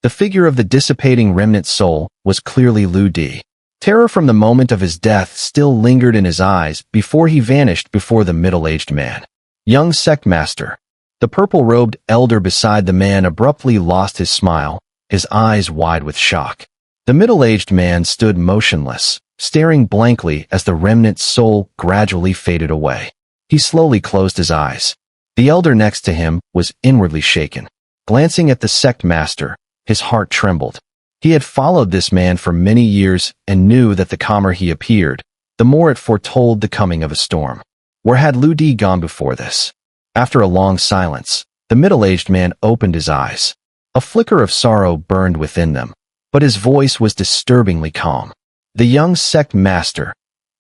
The figure of the dissipating remnant soul was clearly Lu Di. Terror from the moment of his death still lingered in his eyes before he vanished before the middle-aged man. Young sect master. The purple-robed elder beside the man abruptly lost his smile, his eyes wide with shock. The middle-aged man stood motionless, staring blankly as the remnant soul gradually faded away. He slowly closed his eyes. The elder next to him was inwardly shaken. Glancing at the sect master, his heart trembled. He had followed this man for many years and knew that the calmer he appeared, the more it foretold the coming of a storm. Where had Lu Di gone before this? After a long silence, the middle-aged man opened his eyes. A flicker of sorrow burned within them, but his voice was disturbingly calm. The young sect master.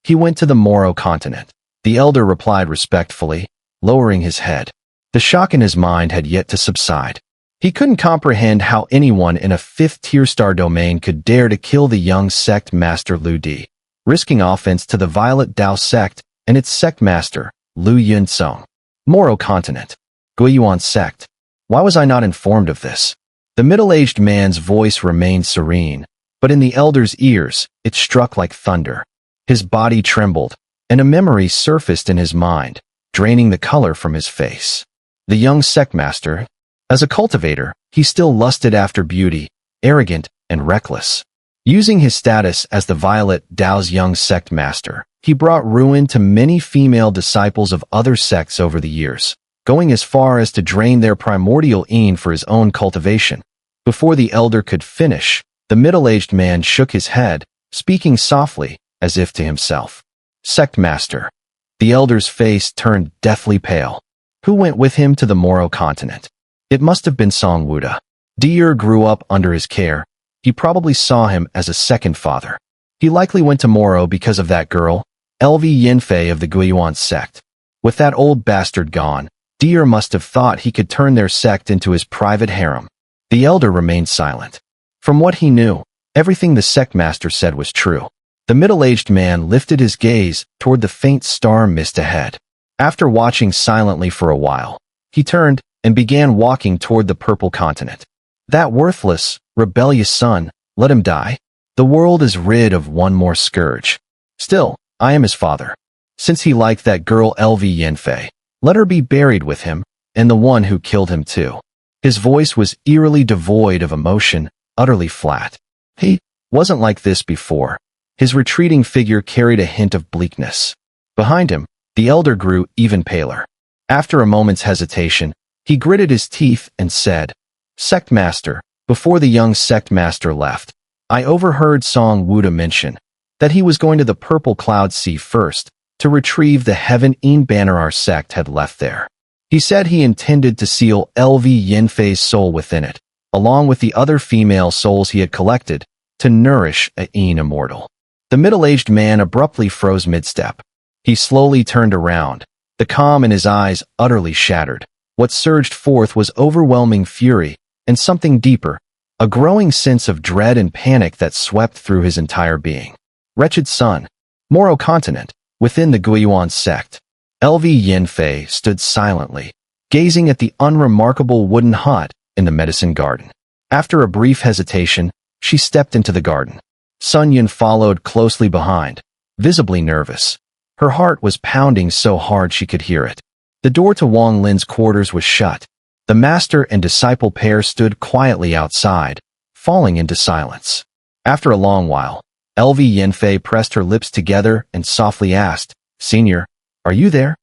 He went to the Moro continent. The elder replied respectfully, lowering his head. The shock in his mind had yet to subside. He couldn't comprehend how anyone in a fifth-tier star domain could dare to kill the young sect master Lu Di, risking offense to the Violet Dao sect and its sect master, Lu Yunsong. Moro continent. Guiyuan sect. Why was I not informed of this? The middle-aged man's voice remained serene, but in the elder's ears, it struck like thunder. His body trembled, and a memory surfaced in his mind, draining the color from his face. The young sect master. As a cultivator, he still lusted after beauty, arrogant and reckless. Using his status as the Violet Dao's young sect master, he brought ruin to many female disciples of other sects over the years, going as far as to drain their primordial yin for his own cultivation. Before the elder could finish, the middle-aged man shook his head, speaking softly, as if to himself. Sect master. The elder's face turned deathly pale. Who went with him to the Moro continent? It must have been Song Wuda. Xun'er grew up under his care. He probably saw him as a second father. He likely went to Moro because of that girl, LV Yinfei of the Guiyuan sect. With that old bastard gone, Xun'er must have thought he could turn their sect into his private harem. The elder remained silent. From what he knew, everything the sect master said was true. The middle-aged man lifted his gaze toward the faint star mist ahead. After watching silently for a while, he turned and began walking toward the purple continent. That worthless, rebellious son, let him die. The world is rid of one more scourge. Still, I am his father. Since he liked that girl LV Yinfei, let her be buried with him, and the one who killed him too. His voice was eerily devoid of emotion, utterly flat. He wasn't like this before. His retreating figure carried a hint of bleakness. Behind him, the elder grew even paler. After a moment's hesitation, he gritted his teeth and said, Sect master, before the young sect master left, I overheard Song Wuda mention that he was going to the Purple Cloud Sea first to retrieve the Heaven Yin banner our sect had left there. He said he intended to seal LV Yinfei's soul within it, along with the other female souls he had collected, to nourish a Yin immortal. The middle-aged man abruptly froze mid-step. He slowly turned around, the calm in his eyes utterly shattered. What surged forth was overwhelming fury, and something deeper, a growing sense of dread and panic that swept through his entire being. Wretched son. Moro continent, within the Guiyuan sect. LV Yinfei stood silently, gazing at the unremarkable wooden hut in the medicine garden. After a brief hesitation, she stepped into the garden. Sun Yun followed closely behind, visibly nervous. Her heart was pounding so hard she could hear it. The door to Wang Lin's quarters was shut. The master and disciple pair stood quietly outside, falling into silence. After a long while, LV Yinfei pressed her lips together and softly asked, Senior, are you there?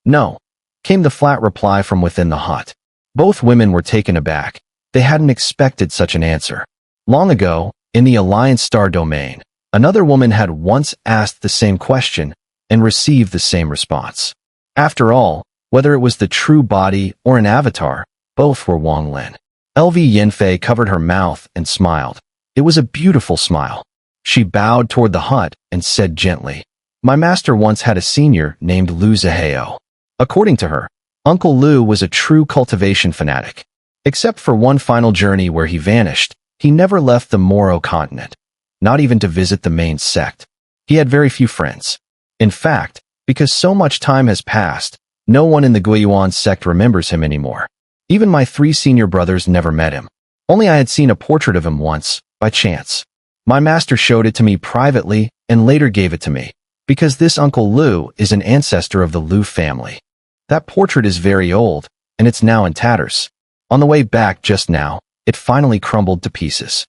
No, came the flat reply from within the hut. Both women were taken aback. They hadn't expected such an answer. Long ago, in the Alliance Star domain, another woman had once asked the same question and received the same response. After all, whether it was the true body or an avatar, both were Wang Lin. LV Yinfei covered her mouth and smiled. It was a beautiful smile. She bowed toward the hut and said gently, My master once had a senior named Lu Zihao. According to her, Uncle Lu was a true cultivation fanatic. Except for one final journey where he vanished, he never left the Moro continent, not even to visit the main sect. He had very few friends. In fact, because so much time has passed, no one in the Guiyuan sect remembers him anymore. Even my 3 senior brothers never met him. Only I had seen a portrait of him once, by chance. My master showed it to me privately and later gave it to me, because this Uncle Lu is an ancestor of the Lu family. That portrait is very old, and it's now in tatters. On the way back just now, it finally crumbled to pieces.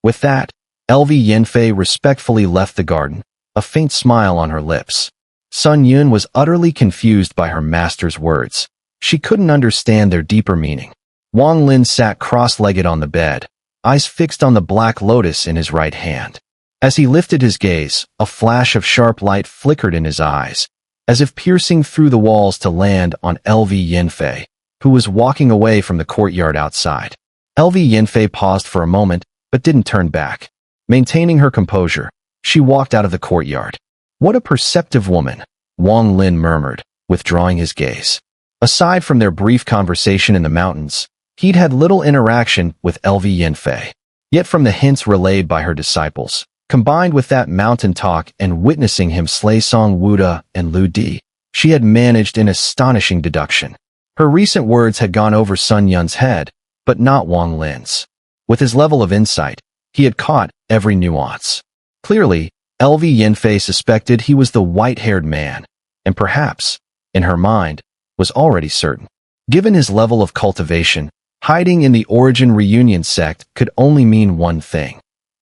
With that, LV Yanfei respectfully left the garden, a faint smile on her lips. Sun Yun was utterly confused by her master's words. She couldn't understand their deeper meaning. Wang Lin sat cross-legged on the bed, eyes fixed on the black lotus in his right hand. As he lifted his gaze, a flash of sharp light flickered in his eyes, as if piercing through the walls to land on LV Yanfei, who was walking away from the courtyard outside. LV Yanfei paused for a moment, but didn't turn back. Maintaining her composure, she walked out of the courtyard. What a perceptive woman, Wang Lin murmured, withdrawing his gaze. Aside from their brief conversation in the mountains, he'd had little interaction with LV Yanfei. Yet from the hints relayed by her disciples, combined with that mountain talk and witnessing him slay Song Wuda and Lu Di, she had managed an astonishing deduction. Her recent words had gone over Sun Yun's head, but not Wang Lin's. With his level of insight, he had caught every nuance. Clearly, LV Yanfei suspected he was the white-haired man, and perhaps, in her mind, was already certain. Given his level of cultivation, hiding in the Origin Reunion sect could only mean one thing.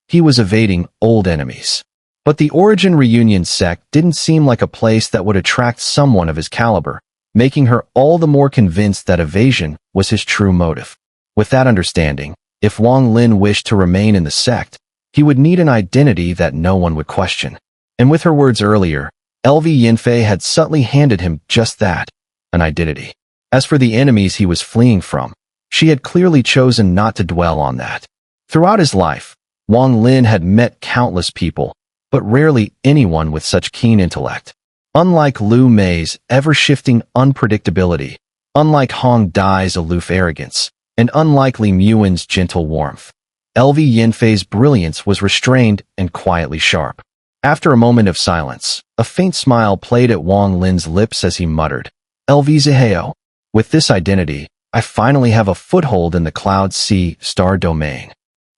He was evading old enemies. But the Origin Reunion sect didn't seem like a place that would attract someone of his caliber, making her all the more convinced that evasion was his true motive. With that understanding, if Wang Lin wished to remain in the sect, he would need an identity that no one would question. And with her words earlier, LV Yanfei had subtly handed him just that, an identity. As for the enemies he was fleeing from, she had clearly chosen not to dwell on that. Throughout his life, Wang Lin had met countless people, but rarely anyone with such keen intellect. Unlike Lu Mei's ever-shifting unpredictability, unlike Hong Dai's aloof arrogance, and unlike Li Muin's gentle warmth, LV Yanfei's brilliance was restrained and quietly sharp. After a moment of silence, a faint smile played at Wang Lin's lips as he muttered, LV Zihao, with this identity, I finally have a foothold in the Cloud Sea star domain.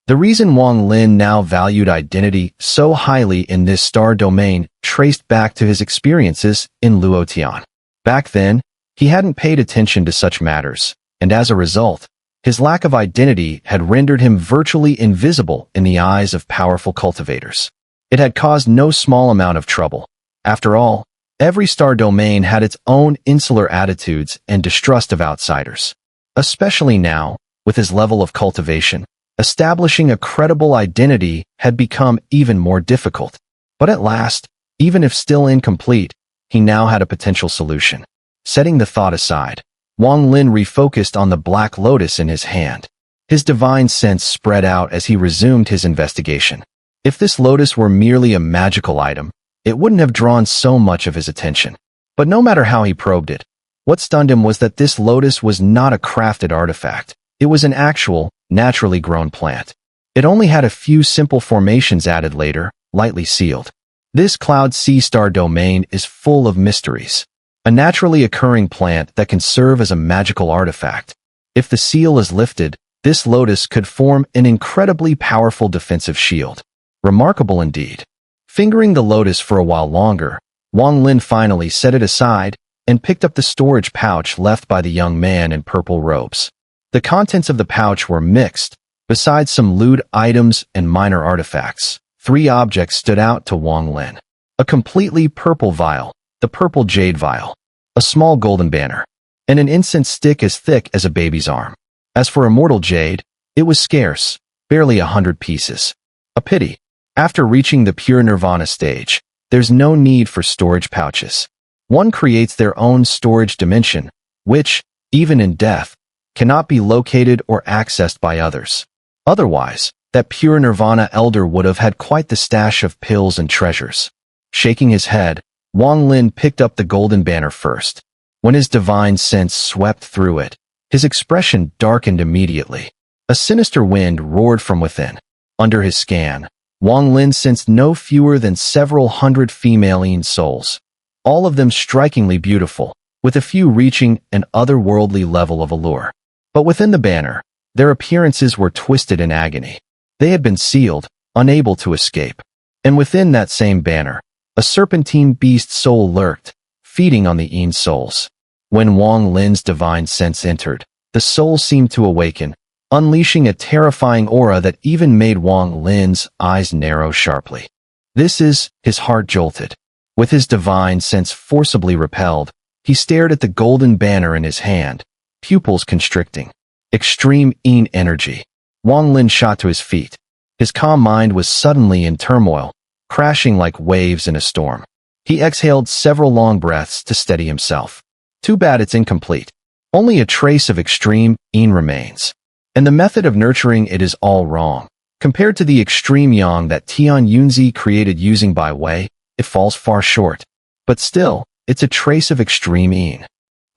The reason Wang Lin now valued identity so highly in this star domain traced back to his experiences in Luotian. Back then, he hadn't paid attention to such matters, and as a result, his lack of identity had rendered him virtually invisible in the eyes of powerful cultivators. It had caused no small amount of trouble. After all, every star domain had its own insular attitudes and distrust of outsiders. Especially now, with his level of cultivation, establishing a credible identity had become even more difficult. But at last, even if still incomplete, he now had a potential solution. Setting the thought aside, Wang Lin refocused on the black lotus in his hand. His divine sense spread out as he resumed his investigation. If this lotus were merely a magical item, it wouldn't have drawn so much of his attention. But no matter how he probed it, what stunned him was that this lotus was not a crafted artifact. It was an actual, naturally grown plant. It only had a few simple formations added later, lightly sealed. This Cloud Sea star domain is full of mysteries. A naturally occurring plant that can serve as a magical artifact. If the seal is lifted, this lotus could form an incredibly powerful defensive shield. Remarkable indeed. Fingering the lotus for a while longer, Wang Lin finally set it aside and picked up the storage pouch left by the young man in purple robes. The contents of the pouch were mixed. Besides some lewd items and minor artifacts, 3 objects stood out to Wang Lin. A completely purple vial, the purple jade vial, a small golden banner, and an incense stick as thick as a baby's arm. As for immortal jade, it was scarce, barely 100 pieces. A pity. After reaching the pure nirvana stage, there's no need for storage pouches. One creates their own storage dimension, which, even in death, cannot be located or accessed by others. Otherwise, that pure nirvana elder would have had quite the stash of pills and treasures. Shaking his head, Wang Lin picked up the golden banner first. When his divine sense swept through it, his expression darkened immediately. A sinister wind roared from within. Under his scan, Wang Lin sensed no fewer than several hundred female souls, all of them strikingly beautiful, with a few reaching an otherworldly level of allure. But within the banner, Their appearances were twisted in agony. They had been sealed, unable to escape. And within that same banner, a serpentine beast soul lurked, feeding on the Yin souls. When Wang Lin's divine sense entered, the soul seemed to awaken, unleashing a terrifying aura that even made Wang Lin's eyes narrow sharply. His heart jolted. With his divine sense forcibly repelled, he stared at the golden banner in his hand, pupils constricting. Extreme Yin energy. Wang Lin shot to his feet. His calm mind was suddenly in turmoil, crashing like waves in a storm. He exhaled several long breaths to steady himself. Too bad it's incomplete. Only a trace of extreme Yin remains. And the method of nurturing it is all wrong. Compared to the extreme Yang that Tian Yunzi created using Bai Wei, it falls far short. But still, it's a trace of extreme Yin.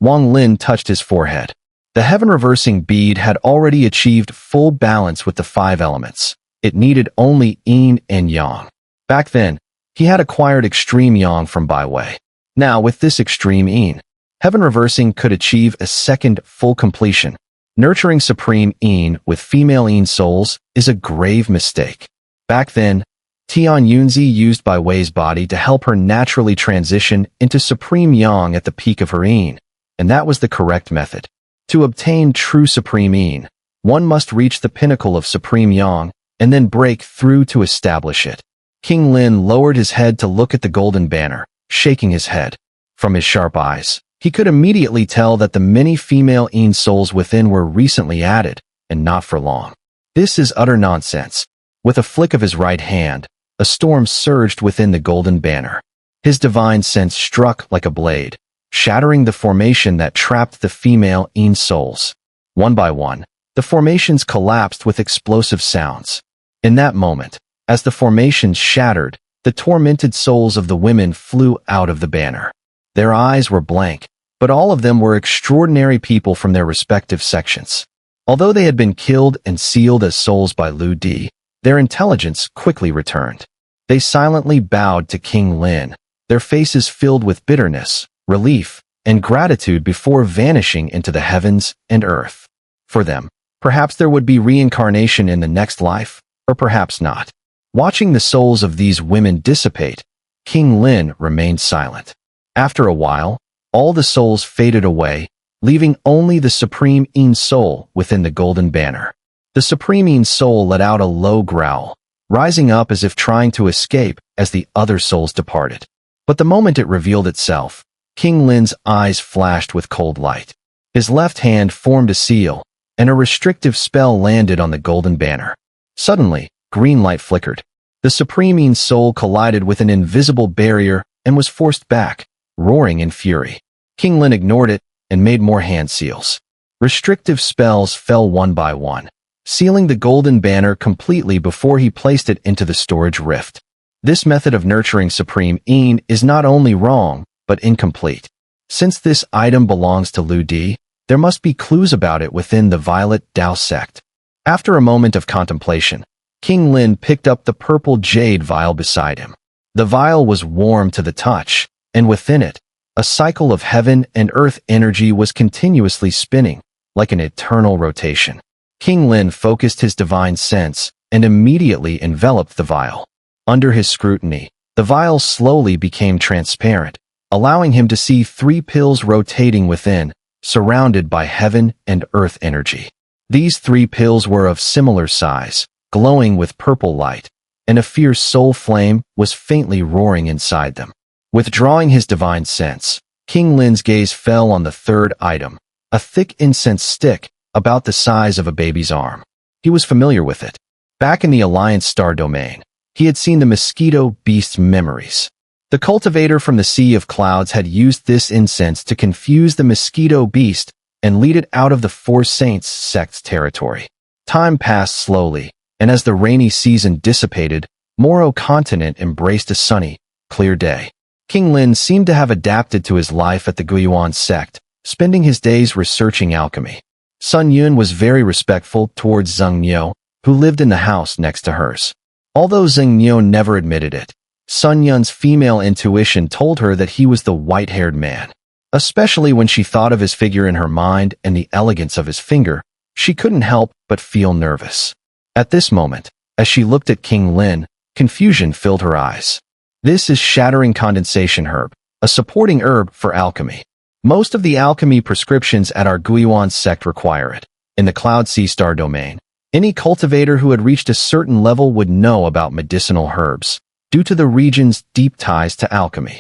Wang Lin touched his forehead. The heaven-reversing bead had already achieved full balance with the 5 elements. It needed only Yin and Yang. Back then, he had acquired extreme Yang from Bai Wei. Now, with this extreme Yin, heaven-reversing could achieve a second full completion. Nurturing supreme Yin with female Yin souls is a grave mistake. Back then, Tian Yunzi used Bai Wei's body to help her naturally transition into supreme Yang at the peak of her Yin, and that was the correct method. To obtain true supreme Yin, one must reach the pinnacle of supreme Yang and then break through to establish it. King Lin lowered his head to look at the golden banner, shaking his head. From his sharp eyes, he could immediately tell that the many female Yin souls within were recently added, and not for long. This is utter nonsense. With a flick of his right hand, a storm surged within the golden banner. His divine sense struck like a blade, shattering the formation that trapped the female Yin souls. One by one, the formations collapsed with explosive sounds. In that moment, as the formations shattered, the tormented souls of the women flew out of the banner. Their eyes were blank, but all of them were extraordinary people from their respective sections. Although they had been killed and sealed as souls by Lu Di, their intelligence quickly returned. They silently bowed to King Lin, their faces filled with bitterness, relief, and gratitude before vanishing into the heavens and earth. For them, perhaps there would be reincarnation in the next life, or perhaps not. Watching the souls of these women dissipate, King Lin remained silent. After a while, all the souls faded away, leaving only the Supreme Yin soul within the golden banner. The Supreme Yin soul let out a low growl, rising up as if trying to escape as the other souls departed. But the moment it revealed itself, King Lin's eyes flashed with cold light. His left hand formed a seal, and a restrictive spell landed on the golden banner. Suddenly, green light flickered. The Supreme Yin soul collided with an invisible barrier and was forced back, roaring in fury. King Lin ignored it and made more hand seals. Restrictive spells fell one by one, sealing the golden banner completely before he placed it into the storage rift. This method of nurturing Supreme Yin is not only wrong, but incomplete. Since this item belongs to Lu Di, there must be clues about it within the Violet Dao sect. After a moment of contemplation, King Lin picked up the purple jade vial beside him. The vial was warm to the touch, and within it, a cycle of heaven and earth energy was continuously spinning, like an eternal rotation. King Lin focused his divine sense and immediately enveloped the vial. Under his scrutiny, the vial slowly became transparent, allowing him to see 3 pills rotating within, surrounded by heaven and earth energy. These 3 pills were of similar size, glowing with purple light, and a fierce soul flame was faintly roaring inside them. Withdrawing his divine sense, King Lin's gaze fell on the 3rd item, a thick incense stick about the size of a baby's arm. He was familiar with it. Back in the Alliance Star domain, he had seen the mosquito beast's memories. The cultivator from the Sea of Clouds had used this incense to confuse the mosquito beast and lead it out of the Four Saints sect's territory. Time passed slowly, and as the rainy season dissipated, Moro continent embraced a sunny, clear day. King Lin seemed to have adapted to his life at the Guiyuan sect, spending his days researching alchemy. Sun Yun was very respectful towards Xun'er, who lived in the house next to hers. Although Xun'er never admitted it, Sun Yun's female intuition told her that he was the white-haired man. Especially when she thought of his figure in her mind and the elegance of his finger, She couldn't help but feel nervous. At this moment, as she looked at King Lin, confusion filled her eyes. This is shattering condensation herb, a supporting herb for alchemy. Most of the alchemy prescriptions at our Guiyuan sect require it. In the Cloud Sea Star domain, any cultivator who had reached a certain level would know about medicinal herbs, due to the region's deep ties to alchemy.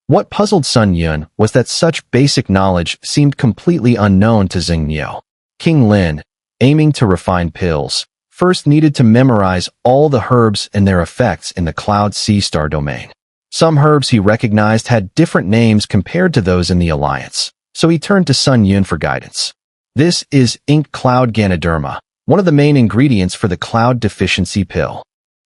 What puzzled Sun Yun was that such basic knowledge seemed completely unknown to Xun'er. King Lin, aiming to refine pills, first needed to memorize all the herbs and their effects in the Cloud Sea Star domain. Some herbs he recognized had different names compared to those in the Alliance, so he turned to Sun Yun for guidance. This is Ink Cloud Ganoderma, one of the main ingredients for the Cloud Deficiency pill.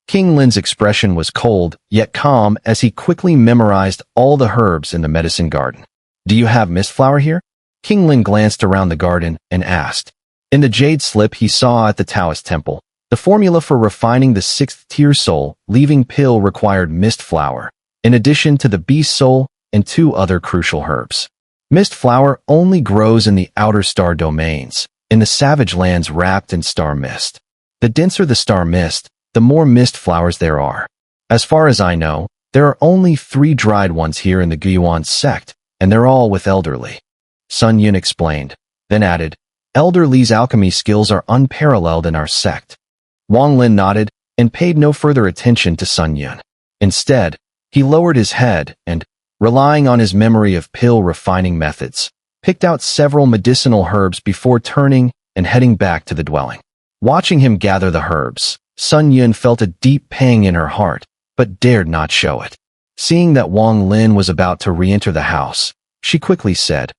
King Lin's expression was cold, yet calm, as he quickly memorized all the herbs in the medicine garden. Do you have mistflower here? King Lin glanced around the garden and asked. In the jade slip he saw at the Taoist temple, the formula for refining the 6th tier soul leaving pill required mistflower, in addition to the beast soul and 2 other crucial herbs. Mistflower only grows in the outer star domains, in the savage lands wrapped in star mist. The denser the star mist, the more mist flowers there are. As far as I know, there are only 3 dried ones here in the Guiyuan sect, and they're all with elderly. Sun Yun explained, then added, Elderly's alchemy skills are unparalleled in our sect. Wang Lin nodded and paid no further attention to Sun Yun. Instead, he lowered his head and, relying on his memory of pill refining methods, picked out several medicinal herbs before turning and heading back to the dwelling. Watching him gather the herbs, Sun Yun felt a deep pang in her heart, but dared not show it. Seeing that Wang Lin was about to re-enter the house, she quickly said,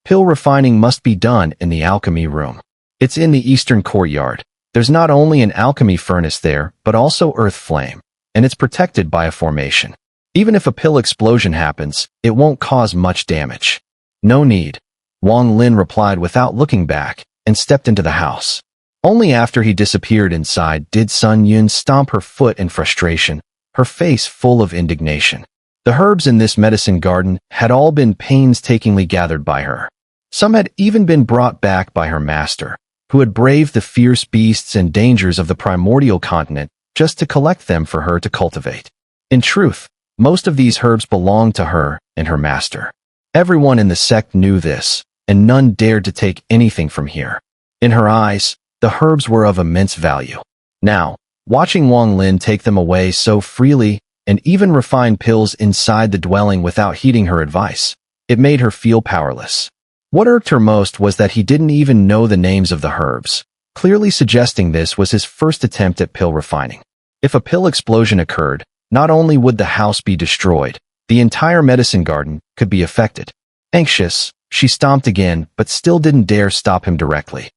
Pill refining must be done in the alchemy room. It's in the eastern courtyard. There's not only an alchemy furnace there, but also earth flame, and it's protected by a formation. Even if a pill explosion happens, it won't cause much damage. No need, Wang Lin replied without looking back, and stepped into the house. Only after he disappeared inside did Sun Yun stomp her foot in frustration, her face full of indignation. The herbs in this medicine garden had all been painstakingly gathered by her. Some had even been brought back by her master, who had braved the fierce beasts and dangers of the primordial continent just to collect them for her to cultivate. In truth, most of these herbs belonged to her and her master. Everyone in the sect knew this, and none dared to take anything from here. In her eyes, the herbs were of immense value. Now, watching Wang Lin take them away so freely, and even refine pills inside the dwelling without heeding her advice, it made her feel powerless. What irked her most was that he didn't even know the names of the herbs, clearly suggesting this was his first attempt at pill refining. If a pill explosion occurred, not only would the house be destroyed, the entire medicine garden could be affected. Anxious, she stomped again, but still didn't dare stop him directly.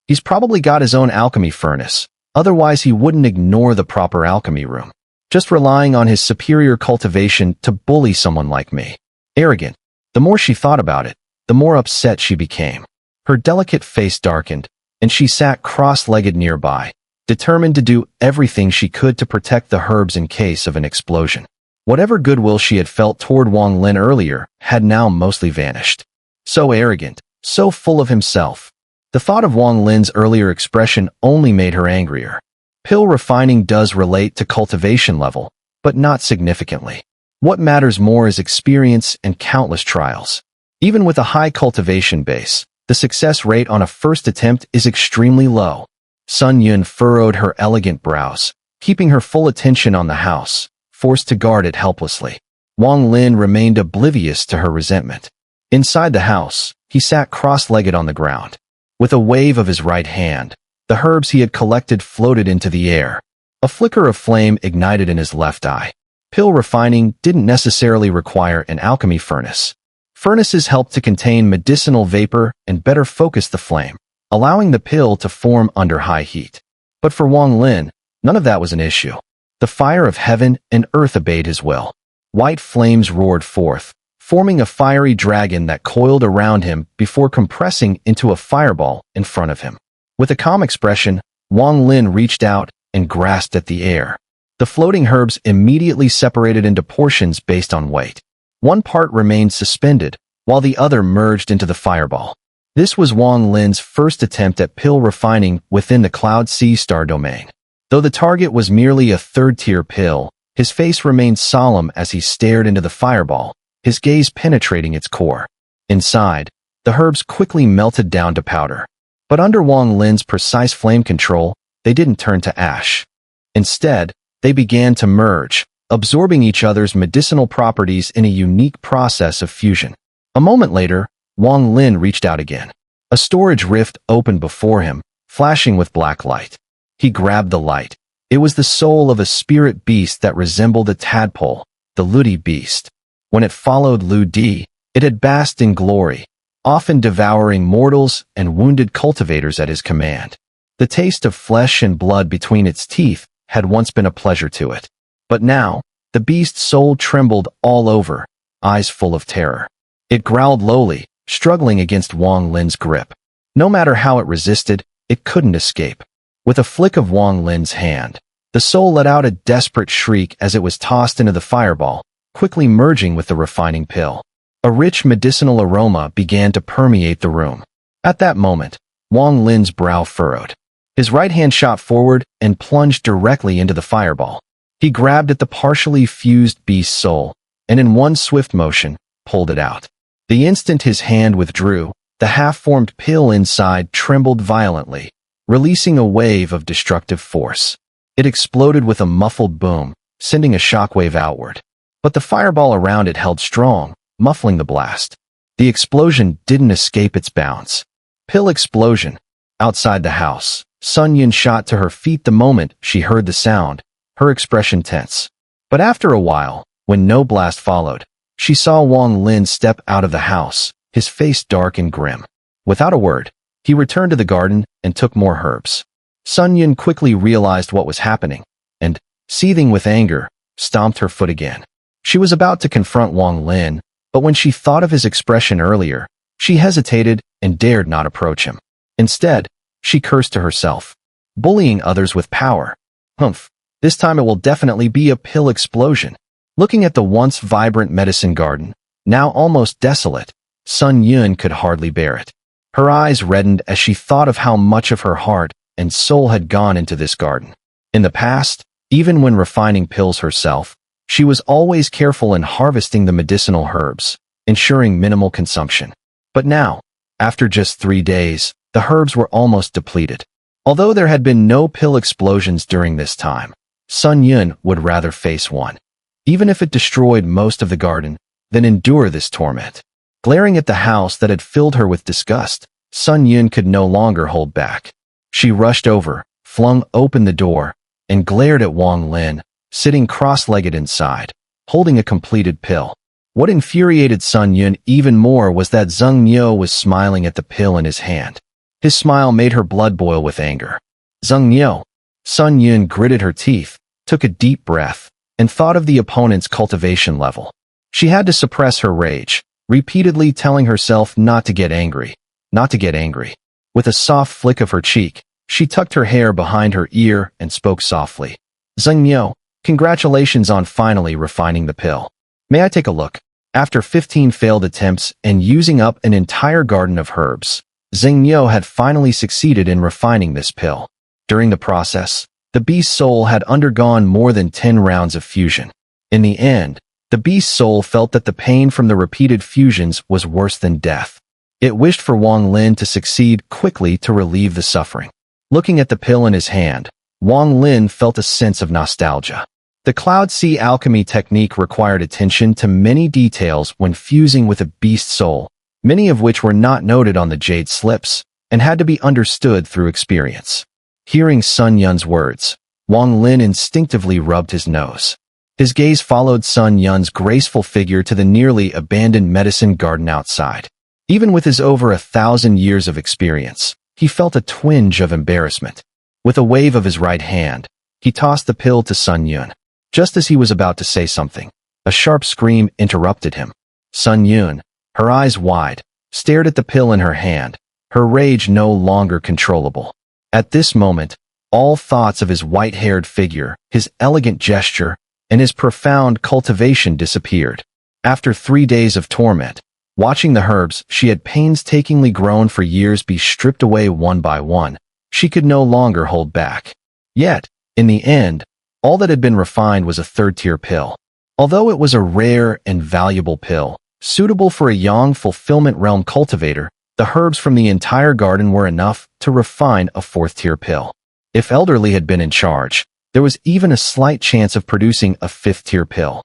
He's probably got his own alchemy furnace, otherwise he wouldn't ignore the proper alchemy room. Just relying on his superior cultivation to bully someone like me. Arrogant. The more she thought about it, the more upset she became. Her delicate face darkened, and she sat cross-legged nearby, determined to do everything she could to protect the herbs in case of an explosion. Whatever goodwill she had felt toward Wang Lin earlier had now mostly vanished. So arrogant, so full of himself. The thought of Wang Lin's earlier expression only made her angrier. Pill refining does relate to cultivation level, but not significantly. What matters more is experience and countless trials. Even with a high cultivation base, the success rate on a first attempt is extremely low. Sun Yun furrowed her elegant brows, keeping her full attention on the house, forced to guard it helplessly. Wang Lin remained oblivious to her resentment. Inside the house, he sat cross-legged on the ground. With a wave of his right hand, the herbs he had collected floated into the air. A flicker of flame ignited in his left eye. Pill refining didn't necessarily require an alchemy furnace. Furnaces helped to contain medicinal vapor and better focus the flame, allowing the pill to form under high heat. But for Wang Lin, none of that was an issue. The fire of heaven and earth obeyed his will. White flames roared forth, forming a fiery dragon that coiled around him before compressing into a fireball in front of him. With a calm expression, Wang Lin reached out and grasped at the air. The floating herbs immediately separated into portions based on weight. One part remained suspended, while the other merged into the fireball. This was Wang Lin's first attempt at pill refining within the Cloud Sea Star domain. Though the target was merely a third-tier pill, his face remained solemn as he stared into the fireball, his gaze penetrating its core. Inside, the herbs quickly melted down to powder. But under Wang Lin's precise flame control, they didn't turn to ash. Instead, they began to merge, absorbing each other's medicinal properties in a unique process of fusion. A moment later, Wang Lin reached out again. A storage rift opened before him, flashing with black light. He grabbed the light. It was the soul of a spirit beast that resembled a tadpole, the Ludi beast. When it followed Lu Di, it had basked in glory, often devouring mortals and wounded cultivators at his command. The taste of flesh and blood between its teeth had once been a pleasure to it. But now, the beast's soul trembled all over, eyes full of terror. It growled lowly, struggling against Wang Lin's grip. No matter how it resisted, it couldn't escape. With a flick of Wang Lin's hand, the soul let out a desperate shriek as it was tossed into the fireball, quickly merging with the refining pill. A rich medicinal aroma began to permeate the room. At that moment, Wang Lin's brow furrowed. His right hand shot forward and plunged directly into the fireball. He grabbed at the partially fused beast's soul, and in one swift motion, pulled it out. The instant his hand withdrew, the half-formed pill inside trembled violently, releasing a wave of destructive force. It exploded with a muffled boom, sending a shockwave outward. But the fireball around it held strong, muffling the blast. The explosion didn't escape its bounds. Pill explosion. Outside the house, Sun Yun shot to her feet the moment she heard the sound, her expression tense. But after a while, when no blast followed, she saw Wang Lin step out of the house, his face dark and grim. Without a word, he returned to the garden and took more herbs. Sun Yun quickly realized what was happening, and, seething with anger, stomped her foot again. She was about to confront Wang Lin, but when she thought of his expression earlier, she hesitated and dared not approach him. Instead, she cursed to herself. Bullying others with power. Humph, this time it will definitely be a pill explosion. Looking at the once vibrant medicine garden, now almost desolate, Sun Yun could hardly bear it. Her eyes reddened as she thought of how much of her heart and soul had gone into this garden. In the past, even when refining pills herself, she was always careful in harvesting the medicinal herbs, ensuring minimal consumption. But now, after just 3 days, the herbs were almost depleted. Although there had been no pill explosions during this time, Sun Yun would rather face one. Even if it destroyed most of the garden, then endure this torment. Glaring at the house that had filled her with disgust, Sun Yun could no longer hold back. She rushed over, flung open the door, and glared at Wang Lin, sitting cross-legged inside, holding a completed pill. What infuriated Sun Yun even more was that Xun'er was smiling at the pill in his hand. His smile made her blood boil with anger. Xun'er. Sun Yun gritted her teeth, took a deep breath, and thought of the opponent's cultivation level. She had to suppress her rage, repeatedly telling herself not to get angry, not to get angry. With a soft flick of her cheek, she tucked her hair behind her ear and spoke softly. Xun'er, congratulations on finally refining the pill. May I take a look? After 15 failed attempts and using up an entire garden of herbs, Xun'er had finally succeeded in refining this pill. During the process, the beast's soul had undergone more than 10 rounds of fusion. In the end, the beast's soul felt that the pain from the repeated fusions was worse than death. It wished for Wang Lin to succeed quickly to relieve the suffering. Looking at the pill in his hand, Wang Lin felt a sense of nostalgia. The Cloud Sea alchemy technique required attention to many details when fusing with a beast soul, many of which were not noted on the jade slips, and had to be understood through experience. Hearing Sun Yun's words, Wang Lin instinctively rubbed his nose. His gaze followed Sun Yun's graceful figure to the nearly abandoned medicine garden outside. Even with his over 1,000 years of experience, he felt a twinge of embarrassment. With a wave of his right hand, he tossed the pill to Sun Yun. Just as he was about to say something, a sharp scream interrupted him. Sun Yun, her eyes wide, stared at the pill in her hand, her rage no longer controllable. At this moment, all thoughts of his white-haired figure, his elegant gesture, and his profound cultivation disappeared. After 3 days of torment, Watching the herbs she had painstakingly grown for years be stripped away one by one, she could no longer hold back. Yet, in the end, all that had been refined was a third-tier pill. Although it was a rare and valuable pill, suitable for a young fulfillment realm cultivator, the herbs from the entire garden were enough to refine a fourth-tier pill. If Elderly had been in charge, there was even a slight chance of producing a fifth-tier pill.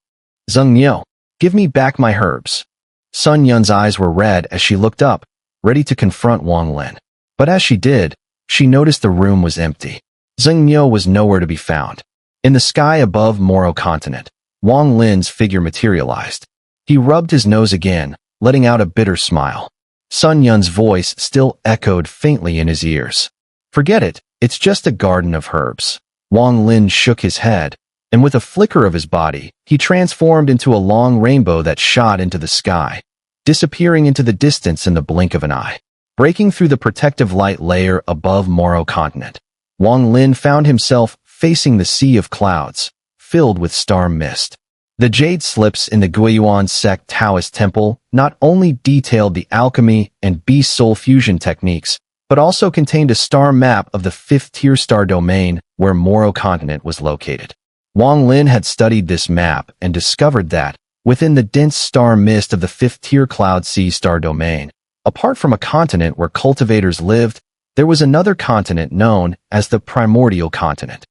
Xun'er, give me back my herbs. Sun Yun's eyes were red as she looked up, ready to confront Wang Lin. But as she did, she noticed the room was empty. Xun'er was nowhere to be found. In the sky above Moro continent, Wang Lin's figure materialized. He rubbed his nose again, letting out a bitter smile. Sun Yun's voice still echoed faintly in his ears. Forget it, it's just a garden of herbs. Wang Lin shook his head, and with a flicker of his body, he transformed into a long rainbow that shot into the sky, disappearing into the distance in the blink of an eye. Breaking through the protective light layer above Moro continent, Wang Lin found himself facing the sea of clouds, filled with star mist. The jade slips in the Guiyuan sect Taoist temple not only detailed the alchemy and beast soul fusion techniques, but also contained a star map of the fifth-tier star domain where Moro continent was located. Wang Lin had studied this map and discovered that, within the dense star mist of the fifth-tier cloud sea star domain, apart from a continent where cultivators lived, there was another continent known as the primordial continent.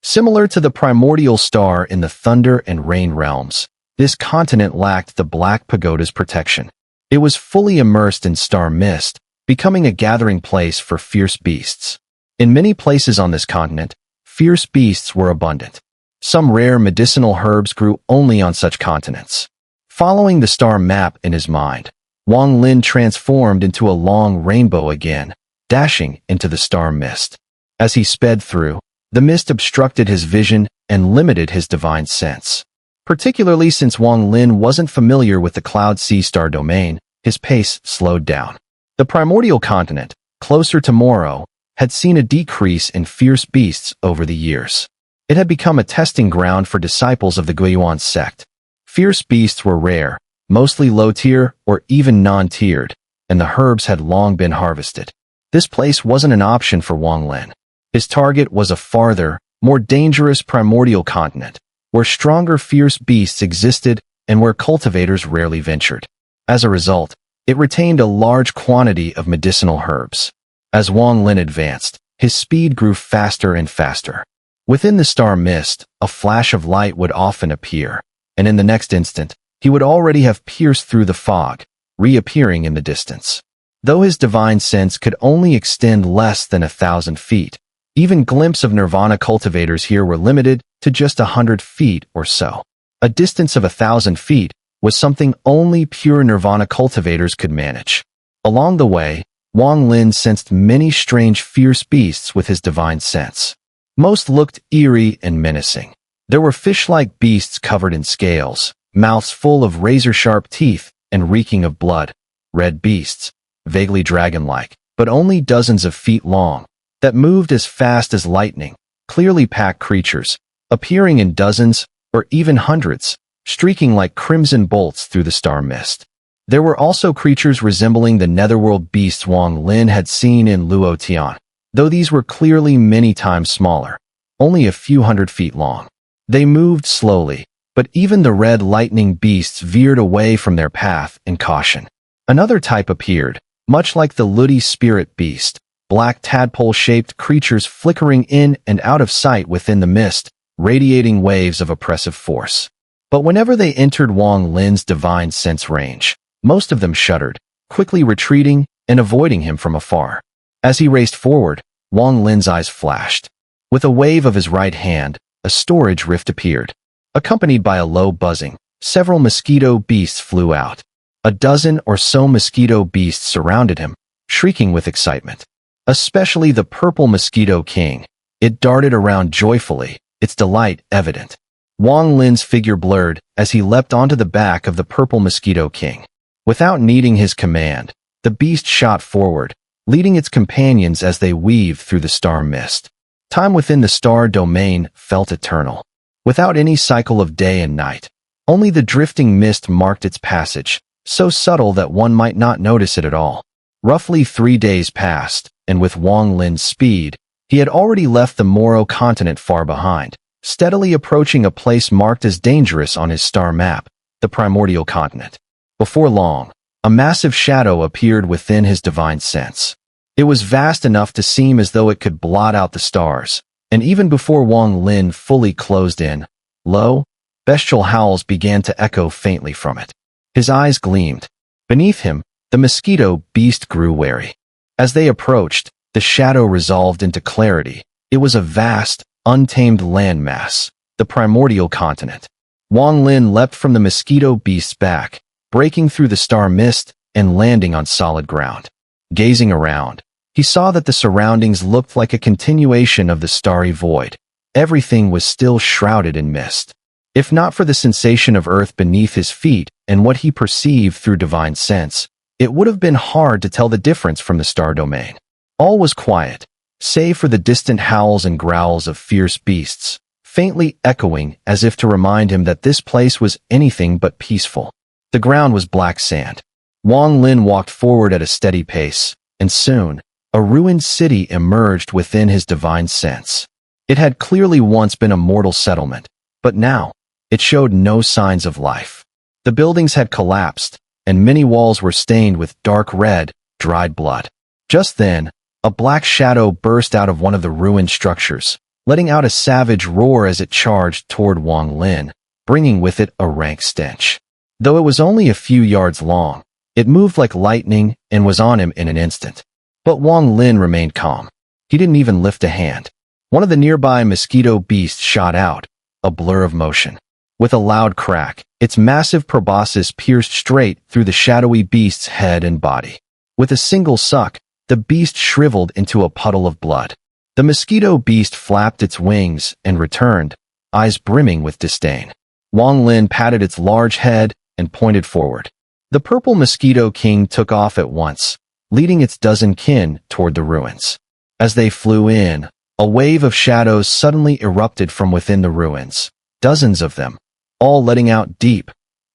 Similar to the primordial star in the thunder and rain realms, this continent lacked the Black Pagoda's protection. It was fully immersed in star mist, becoming a gathering place for fierce beasts. In many places on this continent, fierce beasts were abundant. Some rare medicinal herbs grew only on such continents. Following the star map in his mind, Wang Lin transformed into a long rainbow again, dashing into the star mist. As he sped through, the mist obstructed his vision and limited his divine sense. Particularly since Wang Lin wasn't familiar with the Cloud Sea Star domain, his pace slowed down. The primordial continent, closer to Moro, had seen a decrease in fierce beasts over the years. It had become a testing ground for disciples of the Guiyuan sect. Fierce beasts were rare, mostly low-tier or even non-tiered, and the herbs had long been harvested. This place wasn't an option for Wang Lin. His target was a farther, more dangerous primordial continent, where stronger fierce beasts existed and where cultivators rarely ventured. As a result, it retained a large quantity of medicinal herbs. As Wang Lin advanced, his speed grew faster and faster. Within the star mist, a flash of light would often appear, and in the next instant, he would already have pierced through the fog, reappearing in the distance. Though his divine sense could only extend less than 1,000 feet, even glimpses of nirvana cultivators here were limited to just 100 feet or so. A distance of 1,000 feet was something only pure nirvana cultivators could manage. Along the way, Wang Lin sensed many strange fierce beasts with his divine sense. Most looked eerie and menacing. There were fish-like beasts covered in scales, mouths full of razor-sharp teeth and reeking of blood, red beasts, vaguely dragon-like, but only dozens of feet long, that moved as fast as lightning, clearly packed creatures, appearing in dozens or even hundreds, streaking like crimson bolts through the star mist. There were also creatures resembling the netherworld beasts Wang Lin had seen in Luotian, though these were clearly many times smaller, only a few hundred feet long. They moved slowly, but even the red lightning beasts veered away from their path in caution. Another type appeared, much like the Ludi spirit beast, black tadpole-shaped creatures flickering in and out of sight within the mist, radiating waves of oppressive force. But whenever they entered Wang Lin's divine sense range, most of them shuddered, quickly retreating and avoiding him from afar. As he raced forward, Wang Lin's eyes flashed. With a wave of his right hand, a storage rift appeared. Accompanied by a low buzzing, several mosquito beasts flew out. A dozen or so mosquito beasts surrounded him, shrieking with excitement. Especially the purple mosquito king. It darted around joyfully, its delight evident. Wang Lin's figure blurred as he leapt onto the back of the purple mosquito king. Without needing his command, the beast shot forward, leading its companions as they weaved through the star mist. Time within the star domain felt eternal. Without any cycle of day and night, only the drifting mist marked its passage, so subtle that one might not notice it at all. Roughly 3 days passed, and with Wang Lin's speed, he had already left the Moro continent far behind, steadily approaching a place marked as dangerous on his star map, the primordial continent. Before long, a massive shadow appeared within his divine sense. It was vast enough to seem as though it could blot out the stars, and even before Wang Lin fully closed in, low, bestial howls began to echo faintly from it. His eyes gleamed. Beneath him, the mosquito beast grew wary. As they approached, the shadow resolved into clarity. It was a vast, untamed landmass, the primordial continent. Wang Lin leapt from the mosquito beast's back, breaking through the star mist and landing on solid ground. Gazing around, he saw that the surroundings looked like a continuation of the starry void. Everything was still shrouded in mist. If not for the sensation of earth beneath his feet and what he perceived through divine sense, it would have been hard to tell the difference from the star domain. All was quiet, save for the distant howls and growls of fierce beasts, faintly echoing as if to remind him that this place was anything but peaceful. The ground was black sand. Wang Lin walked forward at a steady pace, and soon, a ruined city emerged within his divine sense. It had clearly once been a mortal settlement, but now, it showed no signs of life. The buildings had collapsed, and many walls were stained with dark red, dried blood. Just then, a black shadow burst out of one of the ruined structures, letting out a savage roar as it charged toward Wang Lin, bringing with it a rank stench. Though it was only a few yards long, it moved like lightning and was on him in an instant. But Wang Lin remained calm. He didn't even lift a hand. One of the nearby mosquito beasts shot out, a blur of motion. With a loud crack, its massive proboscis pierced straight through the shadowy beast's head and body. With a single suck, the beast shriveled into a puddle of blood. The mosquito beast flapped its wings and returned, eyes brimming with disdain. Wang Lin patted its large head and pointed forward. The purple mosquito king took off at once, leading its dozen kin toward the ruins. As they flew in, a wave of shadows suddenly erupted from within the ruins, dozens of them, all letting out deep,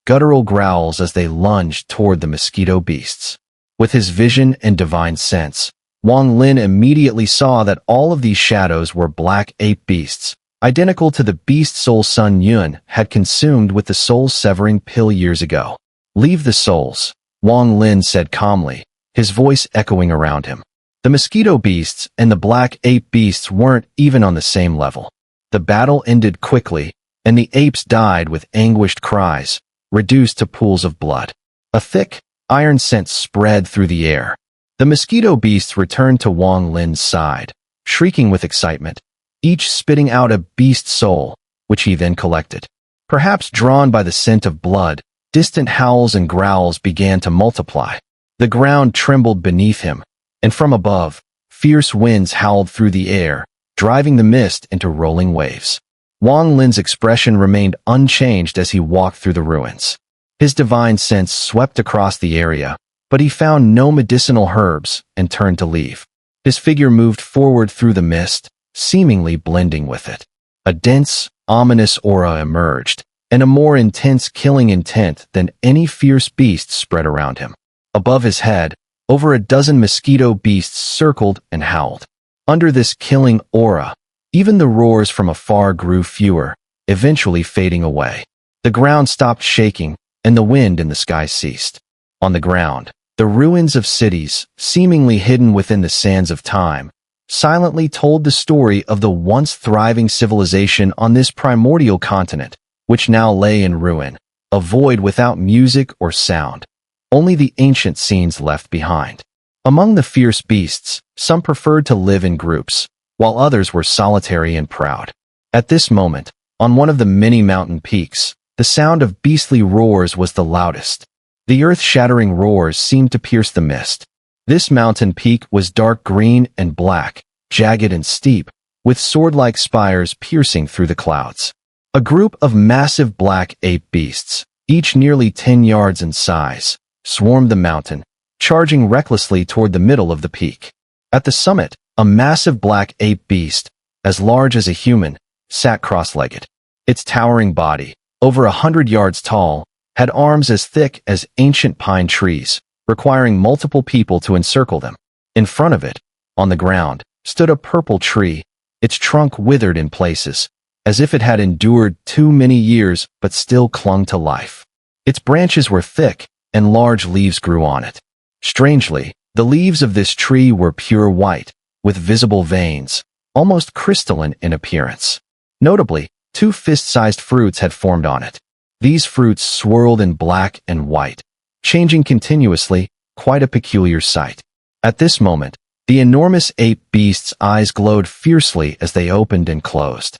guttural growls as they lunged toward the mosquito beasts. With his vision and divine sense, Wang Lin immediately saw that all of these shadows were black ape beasts, identical to the beast soul Xun'er had consumed with the soul-severing pill years ago. "Leave the souls," Wang Lin said calmly, his voice echoing around him. The mosquito beasts and the black ape beasts weren't even on the same level. The battle ended quickly, and the apes died with anguished cries, reduced to pools of blood. A thick, iron scent spread through the air. The mosquito beasts returned to Wang Lin's side, shrieking with excitement, each spitting out a beast soul, which he then collected. Perhaps drawn by the scent of blood, distant howls and growls began to multiply. The ground trembled beneath him, and from above, fierce winds howled through the air, driving the mist into rolling waves. Wang Lin's expression remained unchanged as he walked through the ruins. His divine sense swept across the area, but he found no medicinal herbs and turned to leave. His figure moved forward through the mist, seemingly blending with it. A dense, ominous aura emerged, and a more intense killing intent than any fierce beast spread around him. Above his head, over a dozen mosquito beasts circled and howled. Under this killing aura, even the roars from afar grew fewer, eventually fading away. The ground stopped shaking, and the wind in the sky ceased. On the ground, the ruins of cities, seemingly hidden within the sands of time, silently told the story of the once thriving civilization on this primordial continent, which now lay in ruin, a void without music or sound. Only the ancient scenes left behind. Among the fierce beasts, some preferred to live in groups, while others were solitary and proud. At this moment, on one of the many mountain peaks, the sound of beastly roars was the loudest. The earth-shattering roars seemed to pierce the mist. This mountain peak was dark green and black, jagged and steep, with sword-like spires piercing through the clouds. A group of massive black ape beasts, each nearly 10 yards in size, swarmed the mountain, charging recklessly toward the middle of the peak. At the summit, a massive black ape beast, as large as a human, sat cross-legged. Its towering body, over 100 yards tall, had arms as thick as ancient pine trees, requiring multiple people to encircle them. In front of it, on the ground, stood a purple tree, its trunk withered in places, as if it had endured too many years but still clung to life. Its branches were thick, and large leaves grew on it. Strangely, the leaves of this tree were pure white, with visible veins, almost crystalline in appearance. Notably, 2 fist-sized fruits had formed on it. These fruits swirled in black and white, changing continuously, quite a peculiar sight. At this moment, the enormous ape beast's eyes glowed fiercely as they opened and closed.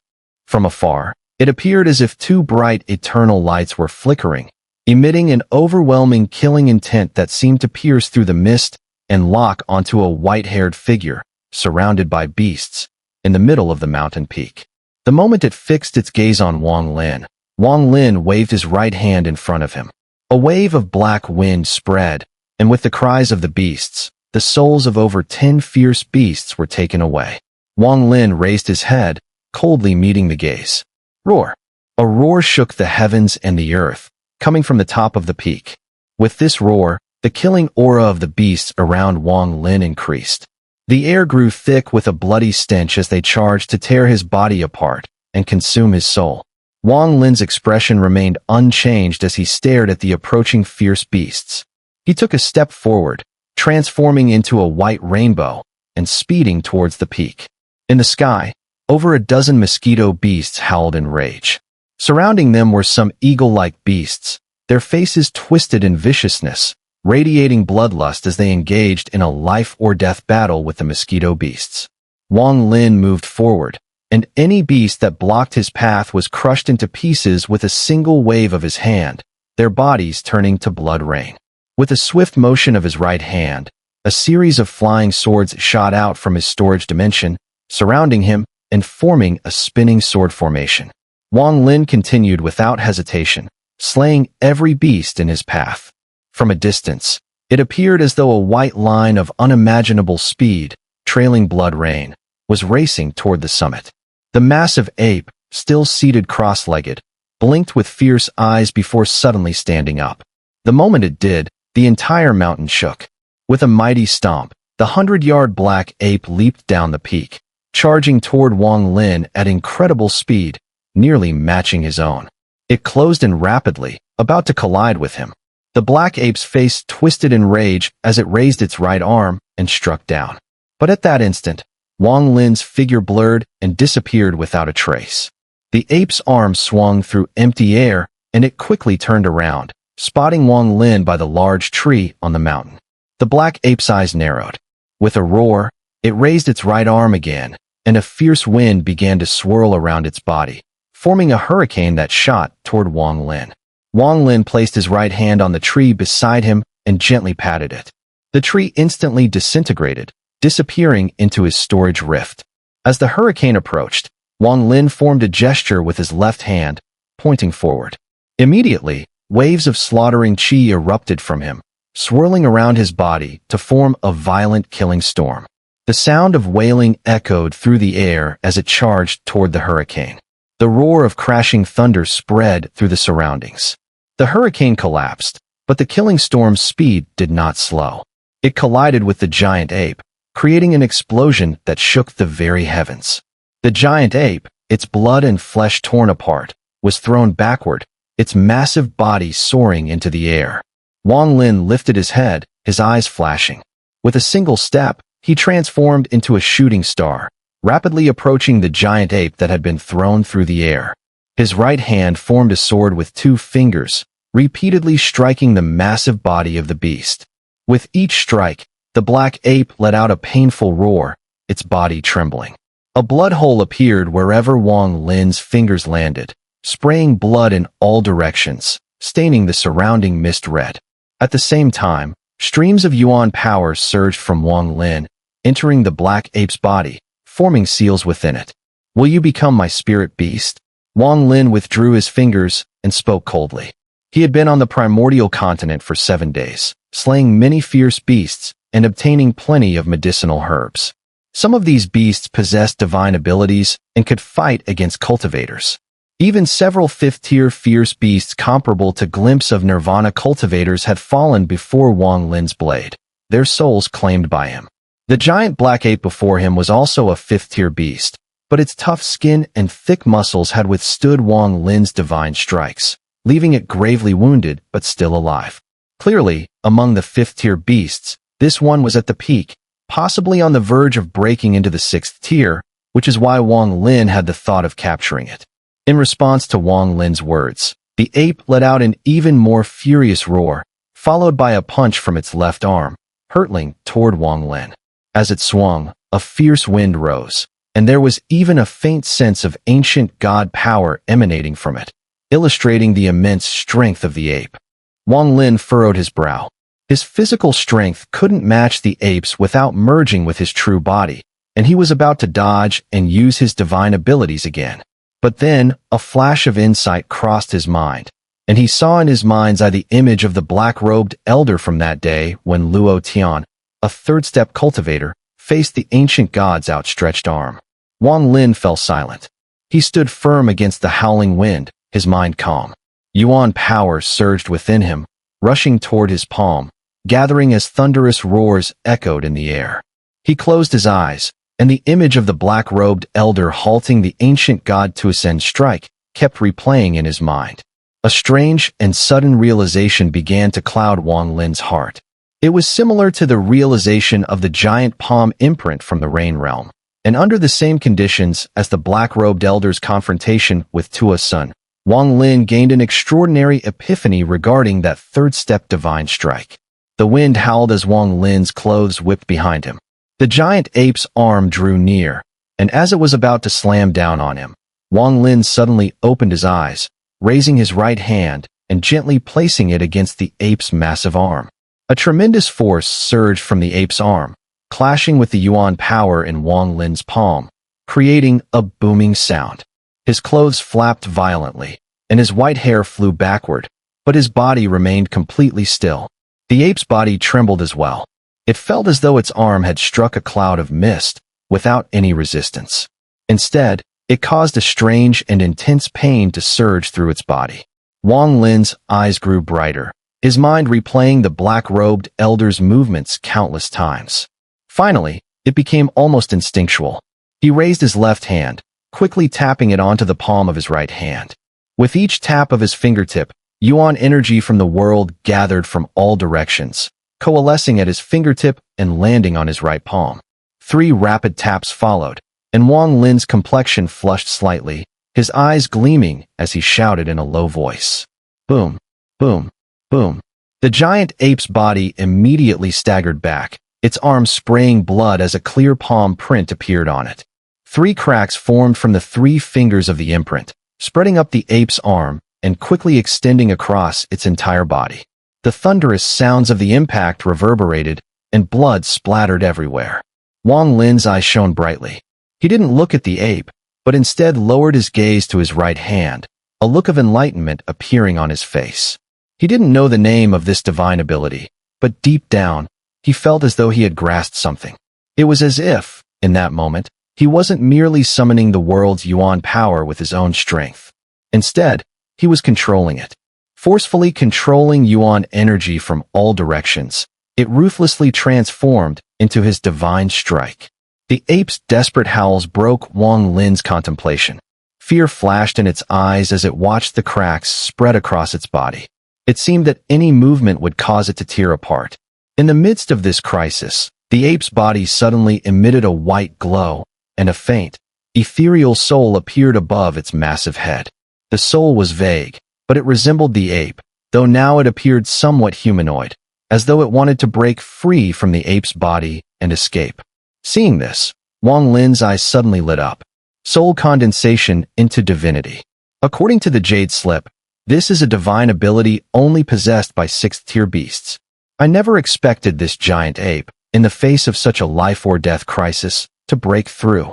From afar, it appeared as if 2 bright eternal lights were flickering, emitting an overwhelming killing intent that seemed to pierce through the mist and lock onto a white-haired figure, surrounded by beasts, in the middle of the mountain peak. The moment it fixed its gaze on Wang Lin waved his right hand in front of him. A wave of black wind spread, and with the cries of the beasts, the souls of over 10 fierce beasts were taken away. Wang Lin raised his head, coldly meeting the gaze. Roar! A roar shook the heavens and the earth, coming from the top of the peak. With this roar, the killing aura of the beasts around Wang Lin increased. The air grew thick with a bloody stench as they charged to tear his body apart and consume his soul. Wang Lin's expression remained unchanged as he stared at the approaching fierce beasts. He took a step forward, transforming into a white rainbow and speeding towards the peak. In the sky, over a dozen mosquito beasts howled in rage. Surrounding them were some eagle-like beasts, their faces twisted in viciousness, radiating bloodlust as they engaged in a life-or-death battle with the mosquito beasts. Wang Lin moved forward, and any beast that blocked his path was crushed into pieces with a single wave of his hand, their bodies turning to blood rain. With a swift motion of his right hand, a series of flying swords shot out from his storage dimension, surrounding him and forming a spinning sword formation. Wang Lin continued without hesitation, slaying every beast in his path. From a distance, it appeared as though a white line of unimaginable speed, trailing blood rain, was racing toward the summit. The massive ape, still seated cross-legged, blinked with fierce eyes before suddenly standing up. The moment it did, the entire mountain shook. With a mighty stomp, the 100-yard black ape leaped down the peak, charging toward Wang Lin at incredible speed, nearly matching his own. It closed in rapidly, about to collide with him. The black ape's face twisted in rage as it raised its right arm and struck down. But at that instant, Wang Lin's figure blurred and disappeared without a trace. The ape's arm swung through empty air, and it quickly turned around, spotting Wang Lin by the large tree on the mountain. The black ape's eyes narrowed. With a roar, it raised its right arm again, and a fierce wind began to swirl around its body, forming a hurricane that shot toward Wang Lin. Wang Lin placed his right hand on the tree beside him and gently patted it. The tree instantly disintegrated, disappearing into his storage rift. As the hurricane approached, Wang Lin formed a gesture with his left hand, pointing forward. Immediately, waves of slaughtering chi erupted from him, swirling around his body to form a violent killing storm. The sound of wailing echoed through the air as it charged toward the hurricane. The roar of crashing thunder spread through the surroundings. The hurricane collapsed, but the killing storm's speed did not slow. It collided with the giant ape, creating an explosion that shook the very heavens. The giant ape, its blood and flesh torn apart, was thrown backward, its massive body soaring into the air. Wang Lin lifted his head, his eyes flashing. With a single step, he transformed into a shooting star, rapidly approaching the giant ape that had been thrown through the air. His right hand formed a sword with 2 fingers, repeatedly striking the massive body of the beast. With each strike, the black ape let out a painful roar, its body trembling. A blood hole appeared wherever Wang Lin's fingers landed, spraying blood in all directions, staining the surrounding mist red. At the same time, streams of yuan power surged from Wang Lin, entering the black ape's body, forming seals within it. Will you become my spirit beast? Wang Lin withdrew his fingers and spoke coldly. He had been on the primordial continent for 7 days, slaying many fierce beasts and obtaining plenty of medicinal herbs. Some of these beasts possessed divine abilities and could fight against cultivators. Even several fifth-tier fierce beasts comparable to glimpse of Nirvana cultivators had fallen before Wang Lin's blade, their souls claimed by him. The giant black ape before him was also a fifth-tier beast, but its tough skin and thick muscles had withstood Wang Lin's divine strikes, leaving it gravely wounded but still alive. Clearly, among the fifth-tier beasts, this one was at the peak, possibly on the verge of breaking into the sixth tier, which is why Wang Lin had the thought of capturing it. In response to Wang Lin's words, the ape let out an even more furious roar, followed by a punch from its left arm, hurtling toward Wang Lin. As it swung, a fierce wind rose, and there was even a faint sense of ancient god power emanating from it, illustrating the immense strength of the ape. Wang Lin furrowed his brow. His physical strength couldn't match the ape's without merging with his true body, and he was about to dodge and use his divine abilities again. But then, a flash of insight crossed his mind, and he saw in his mind's eye the image of the black-robed elder from that day when Luo Tian, a third-step cultivator, faced the ancient god's outstretched arm. Wang Lin fell silent. He stood firm against the howling wind, his mind calm. Yuan power surged within him, rushing toward his palm, gathering as thunderous roars echoed in the air. He closed his eyes, and the image of the black-robed elder halting the ancient god to ascend strike kept replaying in his mind. A strange and sudden realization began to cloud Wang Lin's heart. It was similar to the realization of the giant palm imprint from the Rain Realm, and under the same conditions as the black-robed elder's confrontation with Tua's son, Wang Lin gained an extraordinary epiphany regarding that third-step divine strike. The wind howled as Wang Lin's clothes whipped behind him. The giant ape's arm drew near, and as it was about to slam down on him, Wang Lin suddenly opened his eyes, raising his right hand and gently placing it against the ape's massive arm. A tremendous force surged from the ape's arm, clashing with the Yuan power in Wang Lin's palm, creating a booming sound. His clothes flapped violently, and his white hair flew backward, but his body remained completely still. The ape's body trembled as well. It felt as though its arm had struck a cloud of mist, without any resistance. Instead, it caused a strange and intense pain to surge through its body. Wang Lin's eyes grew brighter, his mind replaying the black-robed elder's movements countless times. Finally, it became almost instinctual. He raised his left hand, quickly tapping it onto the palm of his right hand. With each tap of his fingertip, Yuan energy from the world gathered from all directions, coalescing at his fingertip and landing on his right palm. 3 rapid taps followed, and Wang Lin's complexion flushed slightly, his eyes gleaming as he shouted in a low voice. Boom, boom, boom. The giant ape's body immediately staggered back, its arms spraying blood as a clear palm print appeared on it. 3 cracks formed from the 3 fingers of the imprint, spreading up the ape's arm and quickly extending across its entire body. The thunderous sounds of the impact reverberated, and blood splattered everywhere. Wang Lin's eyes shone brightly. He didn't look at the ape, but instead lowered his gaze to his right hand, a look of enlightenment appearing on his face. He didn't know the name of this divine ability, but deep down, he felt as though he had grasped something. It was as if, in that moment, he wasn't merely summoning the world's Yuan power with his own strength. Instead, he was controlling it. Forcefully controlling Yuan energy from all directions, it ruthlessly transformed into his divine strike. The ape's desperate howls broke Wang Lin's contemplation. Fear flashed in its eyes as it watched the cracks spread across its body. It seemed that any movement would cause it to tear apart. In the midst of this crisis, the ape's body suddenly emitted a white glow, and a faint, ethereal soul appeared above its massive head. The soul was vague, but it resembled the ape, though now it appeared somewhat humanoid, as though it wanted to break free from the ape's body and escape. Seeing this, Wang Lin's eyes suddenly lit up. Soul condensation into divinity. According to the Jade Slip, this is a divine ability only possessed by 6th-tier beasts. I never expected this giant ape, in the face of such a life-or-death crisis, to break through.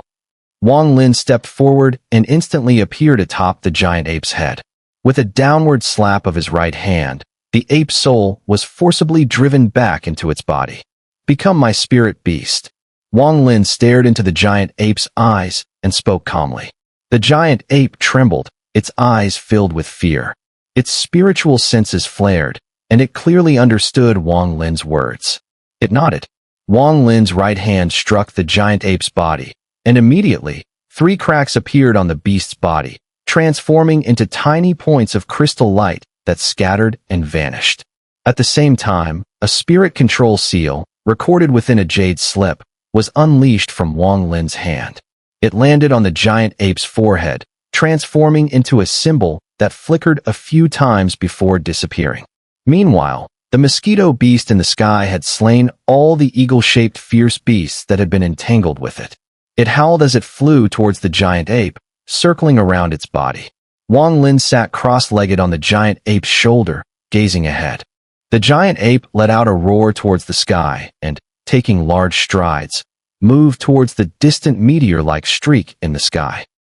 Wang Lin stepped forward and instantly appeared atop the giant ape's head. With a downward slap of his right hand, the ape's soul was forcibly driven back into its body. Become my spirit beast. Wang Lin stared into the giant ape's eyes and spoke calmly. The giant ape trembled, its eyes filled with fear. Its spiritual senses flared, and it clearly understood Wang Lin's words. It nodded. Wang Lin's right hand struck the giant ape's body, and immediately, 3 cracks appeared on the beast's body, transforming into tiny points of crystal light that scattered and vanished. At the same time, a spirit control seal, recorded within a jade slip, was unleashed from Wang Lin's hand. It landed on the giant ape's forehead, transforming into a symbol that flickered a few times before disappearing. Meanwhile, the mosquito beast in the sky had slain all the eagle-shaped fierce beasts that had been entangled with it. It howled as it flew towards the giant ape, circling around its body. Wang Lin sat cross-legged on the giant ape's shoulder, gazing ahead. The giant ape let out a roar towards the sky and, taking large strides, moved towards the distant meteor-like streak in the sky.